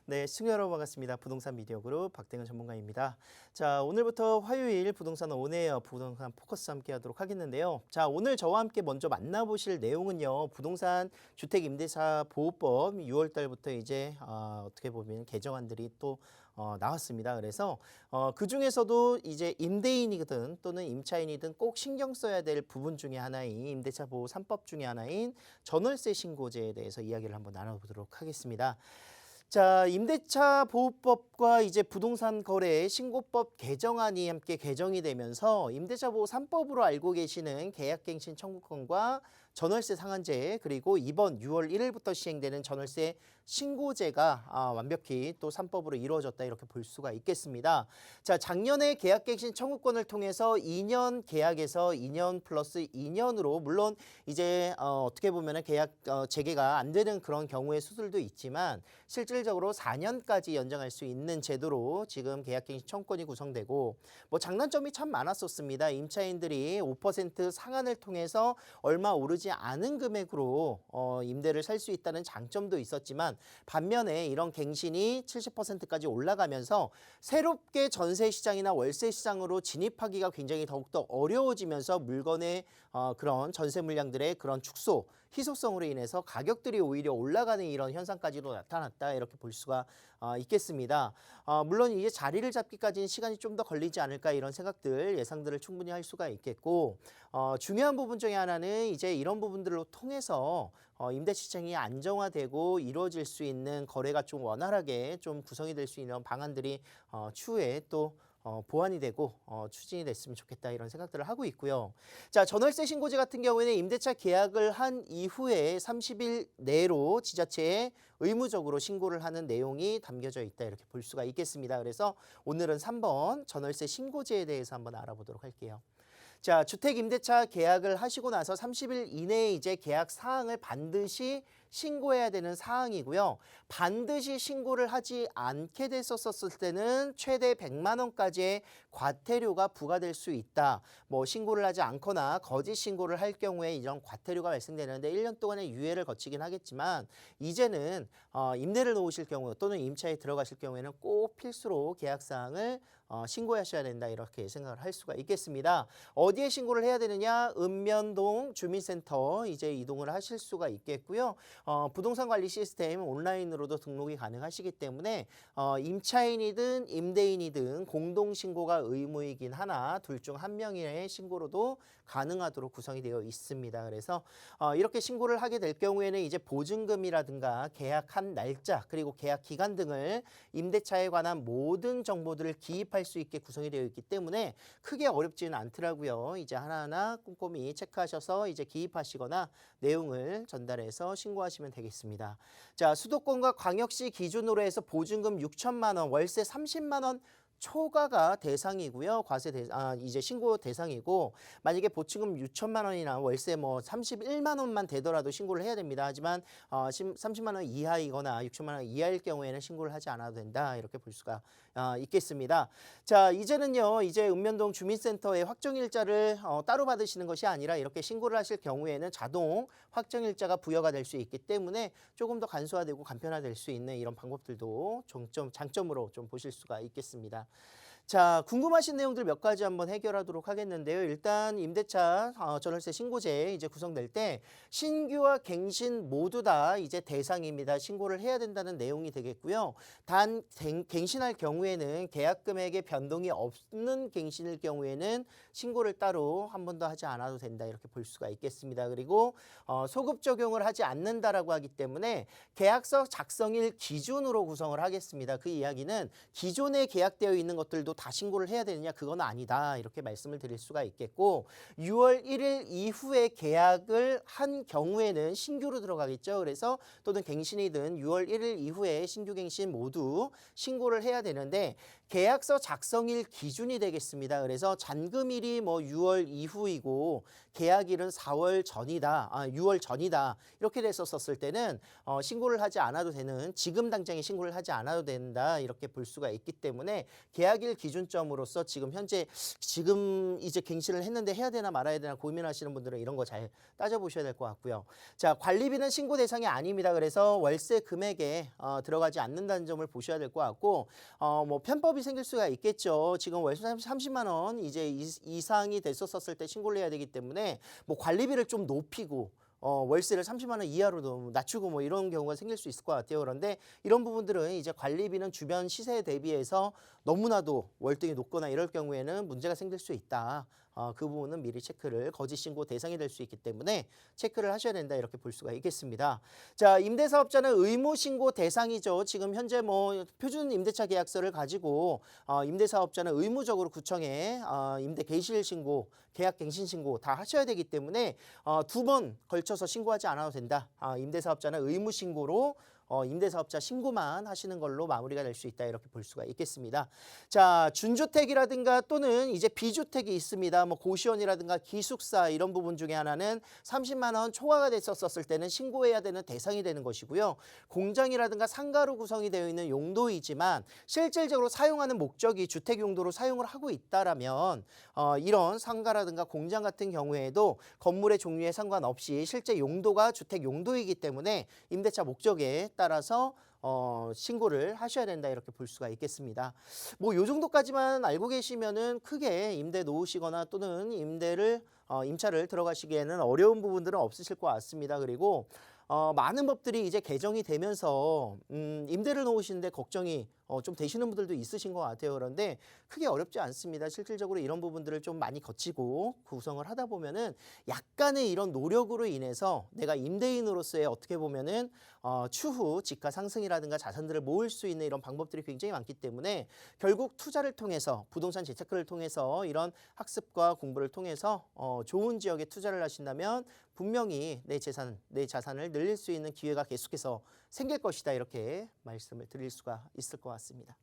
네, 시청자 여러분 반갑습니다. 부동산 미디어 그룹 박대근 전문가입니다. 자, 오늘부터 화요일 부동산 온에어 부동산 포커스 함께 하도록 하겠는데요. 자, 오늘 저와 함께 먼저 만나보실 내용은요. 부동산 주택임대차 보호법 6월 달부터 이제 어떻게 보면 개정안들이 또 나왔습니다. 그래서 그 중에서도 이제 임대인이든 또는 임차인이든 꼭 신경 써야 될 부분 중에 하나인 임대차 보호 3법 중에 하나인 전월세 신고제에 대해서 이야기를 한번 나눠보도록 하겠습니다. 자, 임대차 보호법과 이제 부동산 거래 신고법 개정안이 함께 개정이 되면서 임대차 보호 3법으로 알고 계시는 계약갱신 청구권과 전월세 상한제, 그리고 이번 6월 1일부터 시행되는 전월세 신고제가 완벽히 또 3법으로 이루어졌다 이렇게 볼 수가 있겠습니다. 자, 작년에 계약갱신 청구권을 통해서 2년 계약에서 2년 플러스 2년으로 물론 이제 어떻게 보면은 계약 재개가 안 되는 그런 경우의 수술도 있지만 실질적으로 4년까지 연장할 수 있는 제도로 지금 계약갱신 청구권이 구성되고 뭐 장단점이 참 많았었습니다. 임차인들이 5% 상한을 통해서 얼마 오르지 않은 금액으로 임대를 살 수 있다는 장점도 있었지만 반면에 이런 갱신이 70%까지 올라가면서 새롭게 전세 시장이나 월세 시장으로 진입하기가 굉장히 더욱더 어려워지면서 물건의 그런 전세 물량들의 그런 축소, 희소성으로 인해서 가격들이 오히려 올라가는 이런 현상까지도 나타났다 이렇게 볼 수가 있겠습니다. 물론 이제 자리를 잡기까지는 시간이 좀 더 걸리지 않을까 이런 생각들, 예상들을 충분히 할 수가 있겠고 중요한 부분 중에 하나는 이제 이런 부분들로 통해서 임대 시장이 안정화되고 이루어질 수 있는 거래가 좀 원활하게 좀 구성이 될 수 있는 방안들이 추후에 또 보완이 되고 추진이 됐으면 좋겠다 이런 생각들을 하고 있고요. 자, 전월세 신고제 같은 경우에는 임대차 계약을 한 이후에 30일 내로 지자체에 의무적으로 신고를 하는 내용이 담겨져 있다 이렇게 볼 수가 있겠습니다. 그래서 오늘은 3번 전월세 신고제에 대해서 한번 알아보도록 할게요. 자, 주택임대차 계약을 하시고 나서 30일 이내에 이제 계약 사항을 반드시 신고해야 되는 사항이고요. 반드시 신고를 하지 않게 됐었을 때는 최대 100만 원까지의 과태료가 부과될 수 있다. 뭐 신고를 하지 않거나 거짓 신고를 할 경우에 이런 과태료가 발생되는데 1년 동안의 유예를 거치긴 하겠지만 이제는 임대를 놓으실 경우 또는 임차에 들어가실 경우에는 꼭 필수로 계약 사항을 신고하셔야 된다 이렇게 생각을 할 수가 있겠습니다. 어디에 신고를 해야 되느냐? 읍면동 주민센터 이제 이동을 하실 수가 있겠고요. 부동산 관리 시스템 온라인으로도 등록이 가능하시기 때문에 임차인이든 임대인이든 공동 신고가 의무이긴 하나 둘 중 한 명의 신고로도 가능하도록 구성이 되어 있습니다. 그래서 이렇게 신고를 하게 될 경우에는 이제 보증금이라든가 계약한 날짜 그리고 계약 기간 등을 임대차에 관한 모든 정보들을 기입할 수 있게 구성이 되어 있기 때문에 크게 어렵지는 않더라고요. 이제 하나하나 꼼꼼히 체크하셔서 이제 기입하시거나 내용을 전달해서 신고하시면 되겠습니다. 자, 수도권과 광역시 기준으로 해서 보증금 6천만 원, 월세 30만 원 초과가 대상이고요. 이제 신고 대상이고 만약에 보증금 6천만 원이나 월세 뭐 31만 원만 되더라도 신고를 해야 됩니다. 하지만 30만 원 이하이거나 6천만 원 이하일 경우에는 신고를 하지 않아도 된다. 이렇게 볼 수가 있겠습니다. 자, 이제는요. 이제 읍면동 주민센터의 확정일자를 따로 받으시는 것이 아니라 이렇게 신고를 하실 경우에는 자동 확정일자가 부여가 될 수 있기 때문에 조금 더 간소화되고 간편화될 수 있는 이런 방법들도 장점으로 좀 보실 수가 있겠습니다. 자, 궁금하신 내용들 몇 가지 한번 해결하도록 하겠는데요. 일단 임대차 전월세 신고제 이제 구성될 때 신규와 갱신 모두 다 이제 대상입니다. 신고를 해야 된다는 내용이 되겠고요. 단 갱신할 경우에는 계약 금액의 변동이 없는 갱신일 경우에는 신고를 따로 한 번 더 하지 않아도 된다 이렇게 볼 수가 있겠습니다. 그리고 소급 적용을 하지 않는다라고 하기 때문에 계약서 작성일 기준으로 구성을 하겠습니다. 그 이야기는 기존에 계약되어 있는 것들도 다 신고를 해야 되느냐 그건 아니다 이렇게 말씀을 드릴 수가 있겠고 6월 1일 이후에 계약을 한 경우에는 신규로 들어가겠죠. 그래서 또는 갱신이든 6월 1일 이후에 신규 갱신 모두 신고를 해야 되는데 계약서 작성일 기준이 되겠습니다. 그래서 잔금일이 뭐 6월 이후이고 계약일은 6월 전이다 이렇게 됐었을 때는 신고를 하지 않아도 되는 지금 당장에 신고를 하지 않아도 된다 이렇게 볼 수가 있기 때문에 계약일 기준점으로서 지금 이제 갱신을 했는데 해야 되나 말아야 되나 고민하시는 분들은 이런 거 잘 따져보셔야 될 것 같고요. 자, 관리비는 신고 대상이 아닙니다. 그래서 월세 금액에 들어가지 않는다는 점을 보셔야 될 것 같고 뭐 편법이 생길 수가 있겠죠. 지금 월세 30만 원 이제 이상이 됐었을 때 신고를 해야 되기 때문에 뭐 관리비를 좀 높이고 월세를 30만 원 이하로 낮추고 뭐 이런 경우가 생길 수 있을 것 같아요. 그런데 이런 부분들은 이제 관리비는 주변 시세에 대비해서 너무나도 월등히 높거나 이럴 경우에는 문제가 생길 수 있다. 그 부분은 미리 체크를 거짓 신고 대상이 될 수 있기 때문에 체크를 하셔야 된다 이렇게 볼 수가 있겠습니다. 자, 임대사업자는 의무 신고 대상이죠. 지금 현재 뭐 표준 임대차 계약서를 가지고 임대사업자는 의무적으로 구청에 임대 개시일 신고, 계약 갱신 신고 다 하셔야 되기 때문에 2번 걸쳐서 신고하지 않아도 된다. 임대사업자는 의무 신고로 임대사업자 신고만 하시는 걸로 마무리가 될 수 있다 이렇게 볼 수가 있겠습니다. 자, 준주택이라든가 또는 이제 비주택이 있습니다. 뭐 고시원이라든가 기숙사 이런 부분 중에 하나는 30만 원 초과가 됐었을 때는 신고해야 되는 대상이 되는 것이고요. 공장이라든가 상가로 구성이 되어 있는 용도이지만 실질적으로 사용하는 목적이 주택 용도로 사용을 하고 있다라면 이런 상가라든가 공장 같은 경우에도 건물의 종류에 상관없이 실제 용도가 주택 용도이기 때문에 임대차 목적에 따라서 신고를 하셔야 된다 이렇게 볼 수가 있겠습니다. 뭐 요 정도까지만 알고 계시면은 크게 임대 놓으시거나 또는 임차를 들어가시기에는 어려운 부분들은 없으실 것 같습니다. 그리고 많은 법들이 이제 개정이 되면서 임대를 놓으시는데 걱정이 좀 되시는 분들도 있으신 것 같아요. 그런데 크게 어렵지 않습니다. 실질적으로 이런 부분들을 좀 많이 거치고 구성을 하다 보면은 약간의 이런 노력으로 인해서 내가 임대인으로서의 어떻게 보면은 추후 지가 상승이라든가 자산들을 모을 수 있는 이런 방법들이 굉장히 많기 때문에 결국 투자를 통해서 부동산 재테크를 통해서 이런 학습과 공부를 통해서 좋은 지역에 투자를 하신다면 분명히 내 자산을 늘릴 수 있는 기회가 계속해서 생길 것이다 이렇게 말씀을 드릴 수가 있을 것 같습니다.